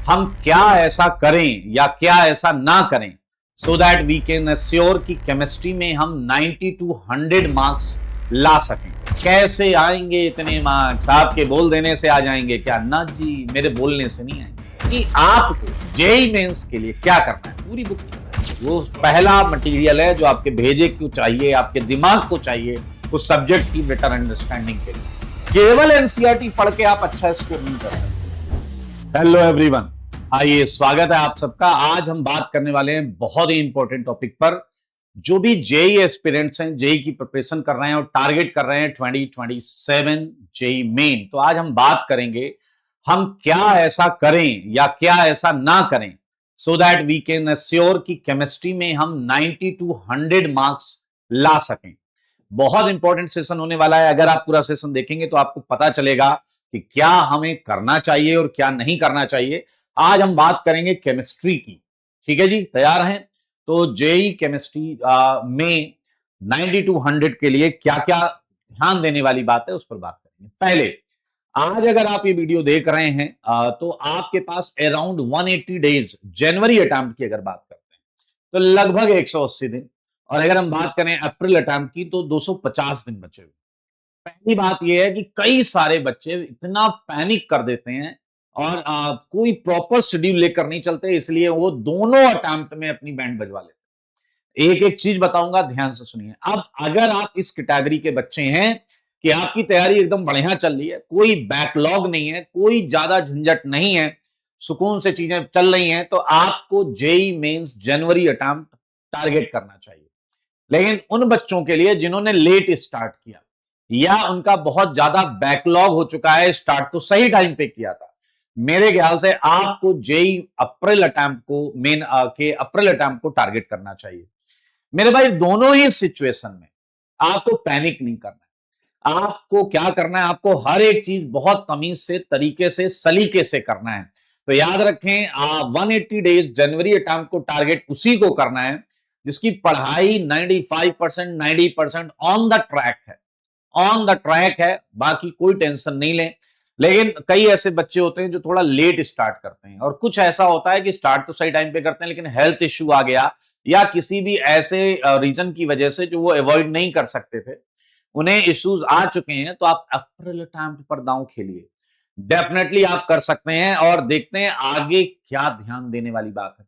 हम क्या ऐसा करें या क्या ऐसा ना करें so that we can assure कि केमिस्ट्री में हम 90 टू 100 मार्क्स ला सकें। कैसे आएंगे इतने मार्क्स? आपके बोल देने से आ जाएंगे क्या? ना जी, मेरे बोलने से नहीं आएंगे। कि आपको जेई मेंस के लिए क्या करना है, पूरी बुक वो पहला मटेरियल है जो आपके भेजे को चाहिए, आपके दिमाग को चाहिए उस सब्जेक्ट की बेटर अंडरस्टैंडिंग के लिए। केवल एनसीईआरटी पढ़ के आप अच्छा स्कोर नहीं कर सकते। हेलो एवरीवन, आइए स्वागत है आप सबका। आज हम बात करने वाले हैं बहुत ही इंपॉर्टेंट टॉपिक पर। जो भी जेई एस्पिरेंट्स हैं, जेई की प्रिपरेशन कर रहे हैं और टारगेट कर रहे हैं 2027 जेई मेन, तो आज हम बात करेंगे हम क्या ऐसा करें या क्या ऐसा ना करें so that we can assure कि केमिस्ट्री में हम 90 टू 100 मार्क्स ला सकें। बहुत इंपॉर्टेंट सेशन होने वाला है। अगर आप पूरा सेशन देखेंगे तो आपको पता चलेगा कि क्या हमें करना चाहिए और क्या नहीं करना चाहिए। आज हम बात करेंगे केमिस्ट्री की। ठीक है जी, तैयार हैं? तो जेई केमिस्ट्री में 90 टू 100 के लिए क्या क्या ध्यान देने वाली बात है उस पर बात करेंगे। पहले, आज अगर आप ये वीडियो देख रहे हैं तो आपके पास अराउंड 180 डेज जनवरी अटेम्प्ट की अगर बात करते हैं तो लगभग 180 दिन, और अगर हम बात करें अप्रैल अटेम्प्ट की तो 250 दिन बचे हुए। पहली बात यह है कि कई सारे बच्चे इतना पैनिक कर देते हैं और कोई प्रॉपर शेड्यूल लेकर नहीं चलते, इसलिए वो दोनों अटेम्प्ट में अपनी बैंड बजवा लेते हैं। एक एक चीज बताऊंगा, ध्यान से सुनिए। अब अगर आप इस कैटेगरी के बच्चे हैं कि आपकी तैयारी एकदम बढ़िया चल रही है, कोई बैकलॉग नहीं है, कोई ज्यादा झंझट नहीं है, सुकून से चीजें चल रही हैं, तो आपको जेई मेंस जनवरी अटेम्प्ट टारगेट करना चाहिए। लेकिन उन बच्चों के लिए जिन्होंने लेट स्टार्ट किया या उनका बहुत ज्यादा बैकलॉग हो चुका है, स्टार्ट तो सही टाइम पे किया था, मेरे ख्याल से आपको जेई अप्रैल अटेम्प्ट को के अप्रैल अटेम्प्ट को टारगेट करना चाहिए। मेरे भाई, दोनों ही सिचुएशन में आपको पैनिक नहीं करना है। आपको क्या करना है? आपको हर एक चीज बहुत तमीज से, तरीके से, सलीके से करना है। तो याद रखें, 180 डेज जनवरी अटेम्प्ट को टारगेट उसी को करना है जिसकी पढ़ाई 95% 90% ऑन द ट्रैक है। ऑन द ट्रैक है, बाकी कोई टेंशन नहीं लें। लेकिन कई ऐसे बच्चे होते हैं जो थोड़ा लेट स्टार्ट करते हैं, और कुछ ऐसा होता है कि स्टार्ट तो सही टाइम पे करते हैं लेकिन हेल्थ इश्यू आ गया या किसी भी ऐसे रीजन की वजह से जो वो अवॉइड नहीं कर सकते थे, उन्हें इश्यूज आ चुके हैं, तो आप अप्रैल अटेम्प्ट पर दांव खेलिए। डेफिनेटली आप कर सकते हैं और देखते हैं आगे क्या ध्यान देने वाली बात है।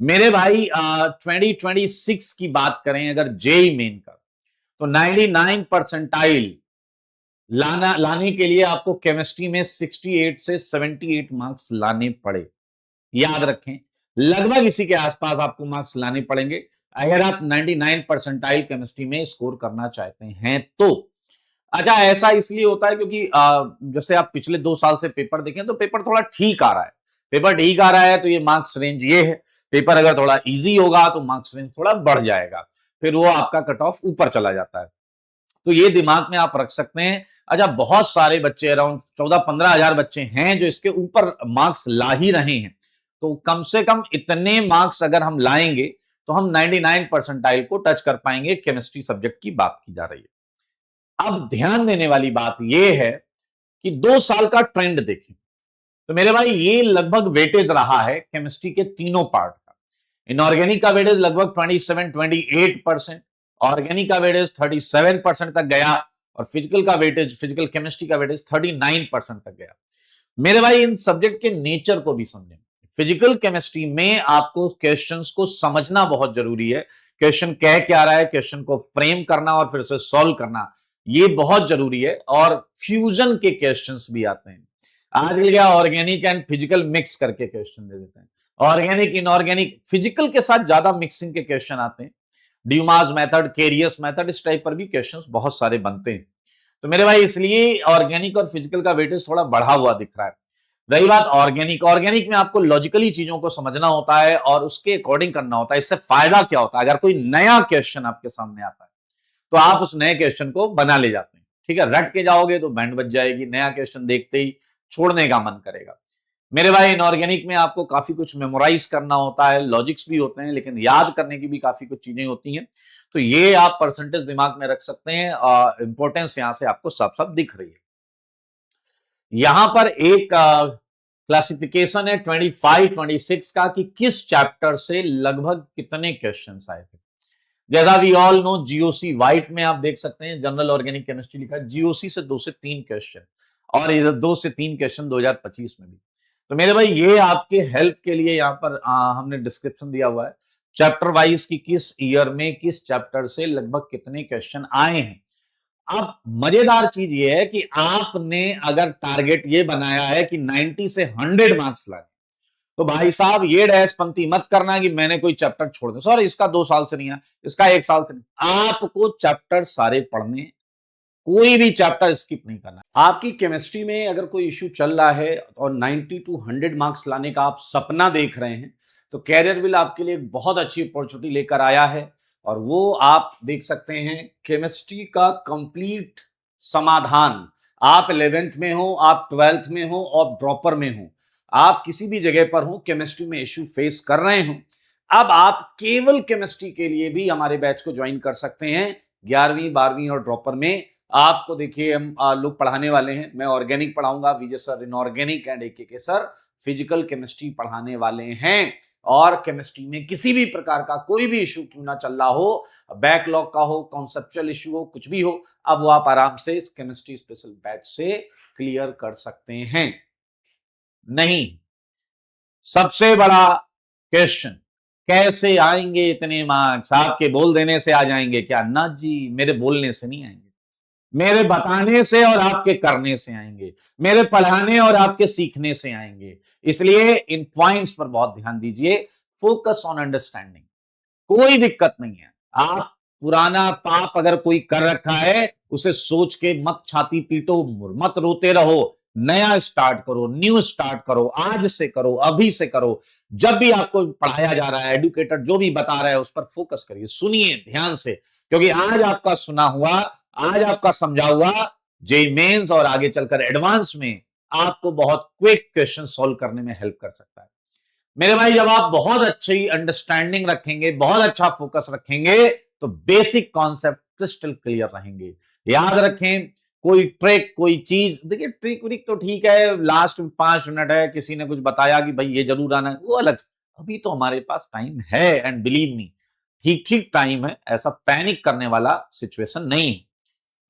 मेरे भाई, 2026 की बात करें अगर जेई मेन का, तो 99 परसेंटाइल लाने के लिए आपको केमिस्ट्री में 68 से 78 मार्क्स लाने पड़े। याद रखें, लगभग इसी के आसपास आपको मार्क्स लाने पड़ेंगे अगर आप 99 परसेंटाइल केमिस्ट्री में स्कोर करना चाहते हैं तो। अच्छा, ऐसा इसलिए होता है क्योंकि जैसे आप पिछले 2 साल से पेपर देखें तो पेपर थोड़ा ठीक आ रहा है। पेपर ठीक आ रहा है तो ये मार्क्स रेंज ये है। पेपर अगर थोड़ा इजी होगा तो मार्क्स रेंज थोड़ा बढ़ जाएगा, फिर वो आपका कट ऑफ ऊपर चला जाता है। तो ये दिमाग में आप रख सकते हैं। अच्छा, बहुत सारे बच्चे, अराउंड 14-15 हजार बच्चे हैं जो इसके ऊपर मार्क्स ला ही रहे हैं। तो कम से कम इतने मार्क्स अगर हम लाएंगे तो हम 99 परसेंटाइल को टच कर पाएंगे। केमिस्ट्री सब्जेक्ट की बात की जा रही है। अब ध्यान देने वाली बात यह है कि 2 साल का ट्रेंड देखें तो मेरे भाई ये लगभग वेटेज रहा है केमिस्ट्री के तीनों पार्ट का। इनऑर्गेनिक का वेटेज लगभग 27-28%, ऑर्गेनिक का वेटेज 37% तक गया, और फिजिकल का वेटेज, फिजिकल केमिस्ट्री का वेटेज 39% तक गया। मेरे भाई, इन सब्जेक्ट के नेचर को भी समझें। फिजिकल केमिस्ट्री में आपको क्वेश्चंस को समझना बहुत जरूरी है। क्वेश्चन कह क्या रहा है, क्वेश्चन को फ्रेम करना और फिर से सॉल्व करना, ये बहुत जरूरी है। और फ्यूजन के क्वेश्चंस भी आते हैं। आजकल क्या ऑर्गेनिक एंड फिजिकल मिक्स करके क्वेश्चन दे देते हैं। ऑर्गेनिक, इनऑर्गेनिक, फिजिकल के साथ ज्यादा मिक्सिंग के क्वेश्चन आते हैं। ड्यूमास मेथड, केरियस मेथड, इस टाइप पर भी क्वेश्चंस बहुत सारे बनते हैं। तो मेरे भाई, इसलिए ऑर्गेनिक और फिजिकल का वेटेज थोड़ा बढ़ा हुआ दिख रहा है। रही बात ऑर्गेनिक, ऑर्गेनिक में आपको लॉजिकली चीजों को समझना होता है और उसके अकॉर्डिंग करना होता है। इससे फायदा क्या होता है? अगर कोई नया क्वेश्चन आपके सामने आता है तो आप उस नए क्वेश्चन को बना ले जाते हैं। ठीक है, रट के जाओगे तो बैंड बज जाएगी, नया क्वेश्चन देखते ही छोड़ने का मन करेगा। मेरे भाई, इनऑर्गेनिक में आपको काफी कुछ मेमोराइज करना होता है, लॉजिक्स भी होते हैं, लेकिन याद करने की भी काफी कुछ चीजें होती हैं। तो ये आप परसेंटेज दिमाग में रख सकते हैं। इंपॉर्टेंस यहां से आपको साफ साफ दिख रही है। यहां पर एक क्लासिफिकेशन है 25 26 का कि किस चैप्टर से लगभग कितने क्वेश्चंस आए थे। जैसा we all know GOC white में आप देख सकते हैं जनरल ऑर्गेनिक केमिस्ट्री लिखा है, जीओसी से 2 से 3 क्वेश्चन और इधर 2 से 3 क्वेश्चन 2025 में भी। तो मेरे भाई ये आपके हेल्प के लिए यहाँ पर हमने डिस्क्रिप्शन दिया हुआ है चैप्टर वाइज की किस ईयर में किस चैप्टर से लगभग कितने क्वेश्चन आए हैं। अब मजेदार चीज ये है कि आपने अगर टारगेट ये बनाया है कि 90 से 100 मार्क्स लाए, तो भाई साहब ये डैश पंक्ति मत करना कि मैंने कोई चैप्टर छोड़ दिया, सर इसका 2 साल से नहीं है, इसका 1 साल से नहीं। आपको चैप्टर सारे पढ़ने, कोई भी चैप्टर स्किप नहीं करना। आपकी केमिस्ट्री में अगर कोई इश्यू चल रहा है और 90 टू 100 मार्क्स लाने का आप सपना देख रहे हैं, तो कैरियर विल आपके लिए एक बहुत अच्छी अपॉर्चुनिटी लेकर आया है। और वो आप देख सकते हैं केमिस्ट्री का कंप्लीट समाधान। आप 11th में हो, आप 12th में हो, आप ड्रॉपर में हो, आप किसी भी जगह पर हो, केमिस्ट्री में इश्यू फेस कर रहे हो, अब आप केवल केमिस्ट्री के लिए भी हमारे बैच को ज्वाइन कर सकते हैं। 11वीं 12वीं और ड्रॉपर में आपको देखिए हम लोग पढ़ाने वाले हैं। मैं ऑर्गेनिक पढ़ाऊंगा, Vijay sir inorganic and AK sir physical chemistry पढ़ाने वाले हैं। और केमिस्ट्री में किसी भी प्रकार का कोई भी इशू क्यों ना चल रहा हो, बैकलॉग का हो, कॉन्सेप्चुअल इशू हो, कुछ भी हो, अब वो आप आराम से इस केमिस्ट्री स्पेशल बैच से क्लियर कर सकते हैं। नहीं, सबसे बड़ा क्वेश्चन, कैसे आएंगे इतने मार्क्स? आपके बोल देने से आ जाएंगे क्या? ना जी, मेरे बोलने से नहीं आएंगे, मेरे बताने से और आपके करने से आएंगे, मेरे पढ़ाने और आपके सीखने से आएंगे। इसलिए इन पॉइंट्स पर बहुत ध्यान दीजिए। फोकस ऑन अंडरस्टैंडिंग, कोई दिक्कत नहीं है। आप पुराना पाप अगर कोई कर रखा है उसे सोच के मत छाती पीटो, मत रोते रहो, नया स्टार्ट करो, न्यू स्टार्ट करो, आज से करो, अभी से करो। जब भी आपको पढ़ाया जा रहा है, एडुकेटर जो भी बता रहा है उस पर फोकस करिए, सुनिए ध्यान से, क्योंकि आज आपका सुना हुआ, आज आपका समझा हुआ जेईई मेंस और आगे चलकर एडवांस में आपको बहुत क्विक क्वेश्चन सॉल्व करने में हेल्प कर सकता है। मेरे भाई जब आप बहुत अच्छी अंडरस्टैंडिंग रखेंगे, बहुत अच्छा फोकस रखेंगे, तो बेसिक कॉन्सेप्ट क्रिस्टल क्लियर रहेंगे। याद रखें, कोई ट्रिक, कोई चीज, देखिए ट्रिक व्रिक तो ठीक है, लास्ट 5 मिनट है, किसी ने कुछ बताया कि भाई ये जरूर आना है, वो अलग। अभी तो हमारे पास टाइम है, एंड बिलीव मी, ठीक ठीक टाइम है, ऐसा पैनिक करने वाला सिचुएशन नहीं है।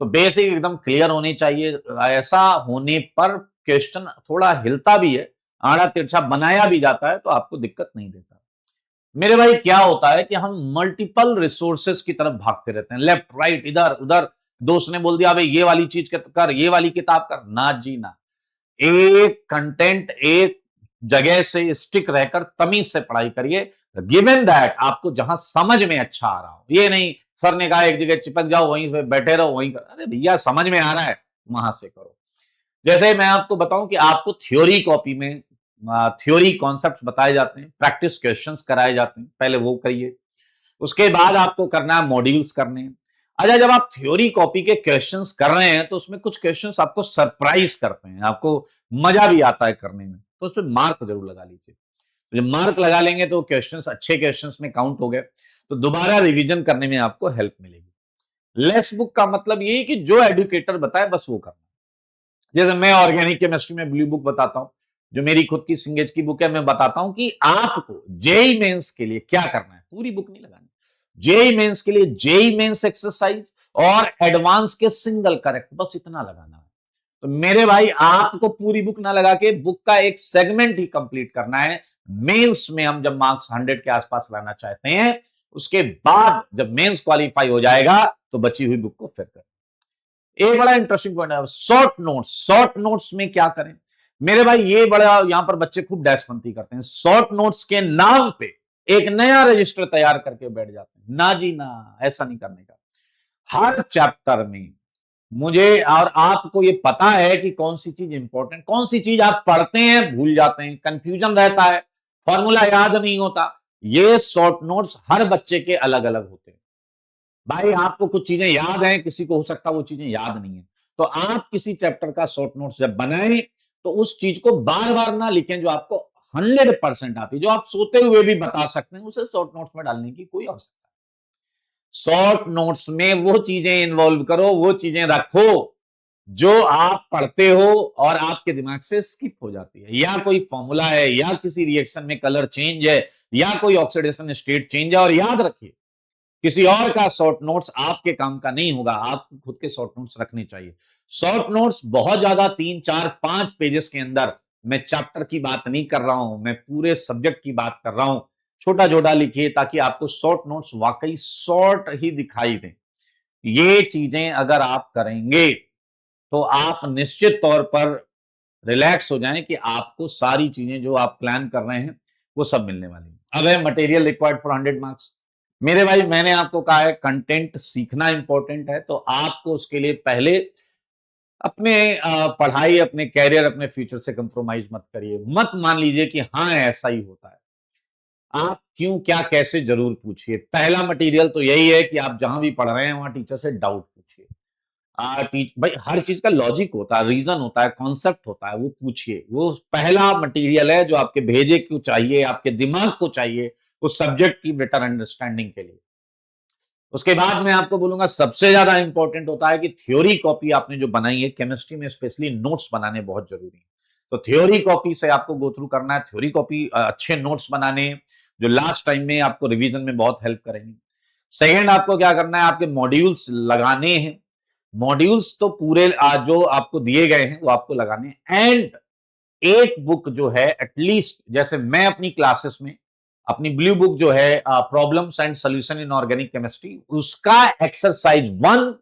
तो बेसिक एकदम क्लियर होने चाहिए। ऐसा होने पर क्वेश्चन थोड़ा हिलता भी है, आड़ा तिरछा बनाया भी जाता है, तो आपको दिक्कत नहीं देता। मेरे भाई क्या होता है कि हम मल्टीपल रिसोर्सेस की तरफ भागते रहते हैं, लेफ्ट राइट इधर उधर। दोस्त ने बोल दिया भाई ये वाली चीज कर, ये वाली किताब कर, ना जी ना। एक कंटेंट, एक जगह से स्टिक रहकर तमीज से पढ़ाई करिए, गिवन दैट आपको जहां समझ में अच्छा आ रहा हो। ये नहीं सर ने कहा एक जगह चिपक जाओ, वहीं पे बैठे रहो, वहीं कर, अरे भैया समझ में आ रहा है वहां से करो। जैसे मैं आपको बताऊं कि आपको थ्योरी कॉपी में थ्योरी कॉन्सेप्ट्स बताए जाते हैं, प्रैक्टिस क्वेश्चंस कराए जाते हैं, पहले वो करिए। उसके बाद आपको करना है मॉड्यूल्स करने हैं। अच्छा, जब आप थ्योरी कॉपी के क्वेश्चंस कर रहे हैं तो उसमें कुछ क्वेश्चंस आपको सरप्राइज करते हैं, आपको मजा भी आता है करने में, तो उसमें मार्क जरूर लगा लीजिए। जब मार्क लगा लेंगे तो क्वेश्चंस अच्छे क्वेश्चंस में काउंट हो गए, तो दोबारा रिवीजन करने में आपको हेल्प मिलेगी। लेक्स बुक का मतलब ये है कि जो एडुकेटर बताए बस वो करना। जैसे मैं ऑर्गेनिक केमिस्ट्री में ब्लू बुक बताता हूं, जो मेरी खुद की सिंगेज की बुक है, मैं बताता हूं कि आपको जेईई मेंस के लिए क्या करना है, पूरी बुक नहीं लगानी। जेईई मेंस के लिए जेईई मेंस एक्सरसाइज और एडवांस के सिंगल करेक्ट, बस इतना लगाना है। तो मेरे भाई आपको पूरी बुक ना लगा के बुक का एक सेगमेंट ही कंप्लीट करना है। मेंस में हम जब मार्क्स 100 के आसपास लाना चाहते हैं, उसके बाद जब मेंस क्वालिफाई हो जाएगा तो बची हुई बुक को फिर करें। एक बड़ा इंटरेस्टिंग पॉइंट है शॉर्ट नोट्स। शॉर्ट नोट्स में क्या करें मेरे भाई, ये बड़ा यहां पर बच्चे खूब डैशपंती करते हैं, शॉर्ट नोट्स के नाम पे एक नया रजिस्टर तैयार करके बैठ जाते हैं। ना जी ना, ऐसा नहीं करने का। हर चैप्टर में मुझे और आपको ये पता है कि कौन सी चीज इंपॉर्टेंट, कौन सी चीज आप पढ़ते हैं भूल जाते हैं, कंफ्यूजन रहता है, फॉर्मूला याद नहीं होता। ये शॉर्ट नोट्स हर बच्चे के अलग अलग होते हैं। भाई आपको कुछ चीजें याद हैं, किसी को हो सकता है वो चीजें याद नहीं है। तो आप किसी चैप्टर का शॉर्ट नोट्स जब बनाएं तो उस चीज को बार बार ना लिखें जो आपको 100% आती है, जो आप सोते हुए भी बता सकते हैं, उसे शॉर्ट नोट्स में डालने की कोई आवश्यकता नहीं। शॉर्ट नोट्स में वो चीजें इन्वॉल्व करो, वो चीजें रखो जो आप पढ़ते हो और आपके दिमाग से स्किप हो जाती है, या कोई फॉर्मूला है, या किसी रिएक्शन में कलर चेंज है, या कोई ऑक्सीडेशन स्टेट चेंज है। और याद रखिए, किसी और का शॉर्ट नोट्स आपके काम का नहीं होगा, आपको खुद के शॉर्ट नोट्स रखने चाहिए। शॉर्ट नोट्स बहुत ज्यादा 3 4 5 पेजेस के अंदर, मैं चैप्टर की बात नहीं कर रहा हूं, मैं पूरे सब्जेक्ट की बात कर रहा हूं। छोटा छोटा लिखिए ताकि आपको शॉर्ट नोट्स वाकई शॉर्ट ही दिखाई दें। ये चीजें अगर आप करेंगे तो आप निश्चित तौर पर रिलैक्स हो जाएं कि आपको सारी चीजें जो आप प्लान कर रहे हैं वो सब मिलने वाली हैं। अब है मटेरियल रिक्वायर्ड फॉर 100 मार्क्स। मेरे भाई, मैंने आपको कहा है कंटेंट सीखना इंपॉर्टेंट है, तो आपको उसके लिए पहले अपने पढ़ाई, अपने कैरियर, अपने फ्यूचर से कंप्रोमाइज मत करिए। मत मान लीजिए कि हाँ ऐसा ही होता है। आप क्यों, क्या, कैसे जरूर पूछिए। पहला मटेरियल तो यही है कि आप जहां भी पढ़ रहे हैं वहां टीचर से डाउट पूछिए। भाई हर चीज का लॉजिक होता है, रीजन होता है, कॉन्सेप्ट होता है, वो पूछिए। वो पहला मटेरियल है जो आपके भेजे को चाहिए, आपके दिमाग को चाहिए उस सब्जेक्ट की बेटर अंडरस्टैंडिंग के लिए। उसके बाद मैं आपको बोलूंगा सबसे ज्यादा इंपॉर्टेंट होता है कि थ्योरी कॉपी आपने जो बनाई है केमिस्ट्री में, स्पेशली नोट्स बनाने बहुत जरूरी है। तो थ्योरी कॉपी से आपको गो थ्रू करना है, थ्योरी कॉपी अच्छे नोट्स बनाने जो लास्ट टाइम में आपको रिवीजन में बहुत हेल्प करेंगे। सेकेंड, आपको क्या करना है, आपके मॉड्यूल्स लगाने हैं। मॉड्यूल्स तो पूरे जो आपको दिए गए हैं वो आपको लगाने हैं। एंड एक बुक जो है एटलीस्ट, जैसे मैं अपनी क्लासेस में अपनी ब्लू बुक जो है problems and solution in organic chemistry, उसका एक्सरसाइज 1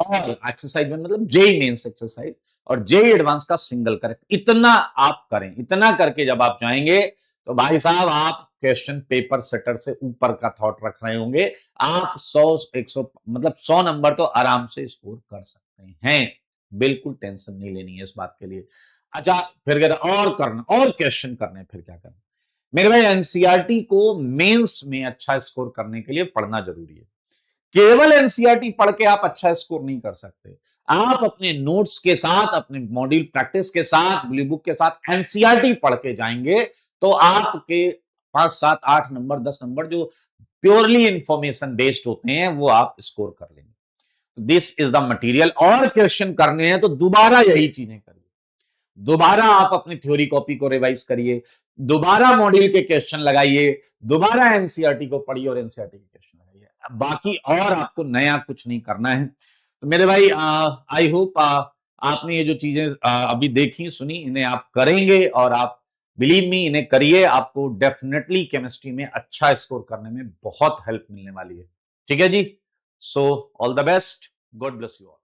और एक्सरसाइज 1 मतलब जेई मेंस एक्सरसाइज और जेई एडवांस का सिंगल करेक्ट, इतना आप करें। इतना करके जब आप जाएंगे तो भाई साहब आप क्वेश्चन पेपर सेटर से ऊपर का थॉट रख रहे होंगे। आप 100 100 मतलब 100 नंबर तो आराम से स्कोर कर सकते हैं। बिल्कुल टेंशन नहीं लेनी है इस बात के लिए। अच्छा, फिर कहते और करना, और क्वेश्चन करने, फिर क्या करना। मेरे भाई, एनसीईआरटी को मेंस में अच्छा स्कोर करने के लिए पढ़ना जरूरी है। केवल एनसीईआरटी पढ़ के आप अच्छा स्कोर नहीं कर सकते। आप अपने नोट्स के साथ, अपने मॉड्यूल प्रैक्टिस के साथ, ब्लू बुक के साथ एनसीईआरटी पढ़ के जाएंगे तो आपके 5 7 8 नंबर, 10 नंबर जो प्योरली इंफॉर्मेशन बेस्ड होते हैं वो आप स्कोर कर लेंगे। This is the material. और क्वेश्चन करने हैं तो दोबारा यही चीजें करिए। दोबारा आप अपनी थ्योरी कॉपी को रिवाइज करिए, दोबारा मॉड्यूल के क्वेश्चन लगाइए, दोबारा एनसीईआरटी को पढ़िए और एनसीईआरटी के क्वेश्चन लगाइए। बाकी और आपको नया कुछ नहीं करना है। तो मेरे भाई, आई होप आपने ये जो चीजें अभी देखी सुनी, इन्हें आप करेंगे और आप बिलीव मी, इन्हें करिए। आपको डेफिनेटली केमिस्ट्री में अच्छा स्कोर करने में बहुत हेल्प मिलने वाली है। ठीक है जी। So all the best, God bless you all.